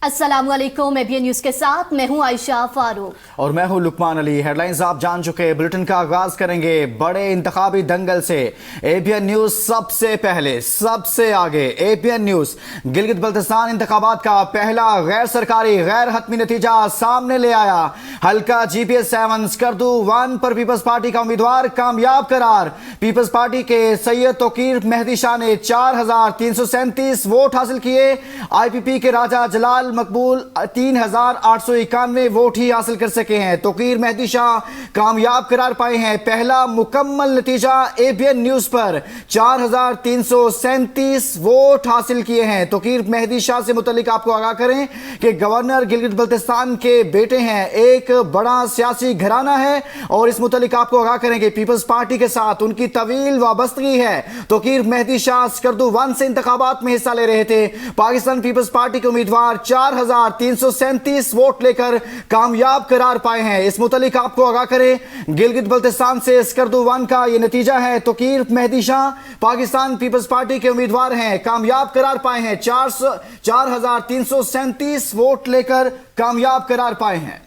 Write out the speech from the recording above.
السلام علیکم ABN news کے ساتھ میں ہوں عائشہ فاروق اور میں ہوں لقمان علی۔ ہیڈ لائنز آپ جان چکے، بلٹن کا آغاز کریں گے بڑے انتخابی دنگل سے۔ ABN نیوز سب سے پہلے، سب سے آگے۔ ABN نیوز گلگت بلتستان انتخابات کا پہلا غیر سرکاری غیر حتمی نتیجہ سامنے لے آیا۔ حلقہ GPS7 سکردو 1 پر پیپلز پارٹی کا امیدوار کامیاب قرار۔ پیپلز پارٹی کے سید توقیر مہدی شاہ نے 4337 ووٹ حاصل کیے۔ IPP کے راجہ جلال مقبول 3891 ووٹ ہی حاصل کر سکے ہیں۔ توقیر مہدی شاہ کامیاب قرار پائے ہیں۔ پہلا مکمل نتیجہ ABN نیوز پر 4337 ووٹ حاصل کیے ہیں۔ توقیر مہدی شاہ سے متعلق آپ کو آگاہ کریں کہ گورنر گلگت بلتستان کے بیٹے ہیں، ایک بڑا سیاسی گھرانہ ہے، اور اس متعلق آپ کو آگاہ کریں کہ پیپلز پارٹی کے ساتھ ان کی طویل وابستگی ہے۔ توقیر مہدی شاہ سکردو 1 سے انتخابات میں حصہ لے رہے تھے۔ پاکستان پیپلز پارٹی کے امیدوار 4337 ووٹ لے کر کامیاب قرار پائے ہیں۔ اس متعلق آپ کو آگاہ کریں گلگت بلتستان سے سکردو 1 کا یہ نتیجہ ہے۔ توقیر مہدی شاہ پاکستان پیپلز پارٹی کے امیدوار ہیں، کامیاب قرار پائے ہیں، 4337 ووٹ لے کر کامیاب قرار پائے ہیں۔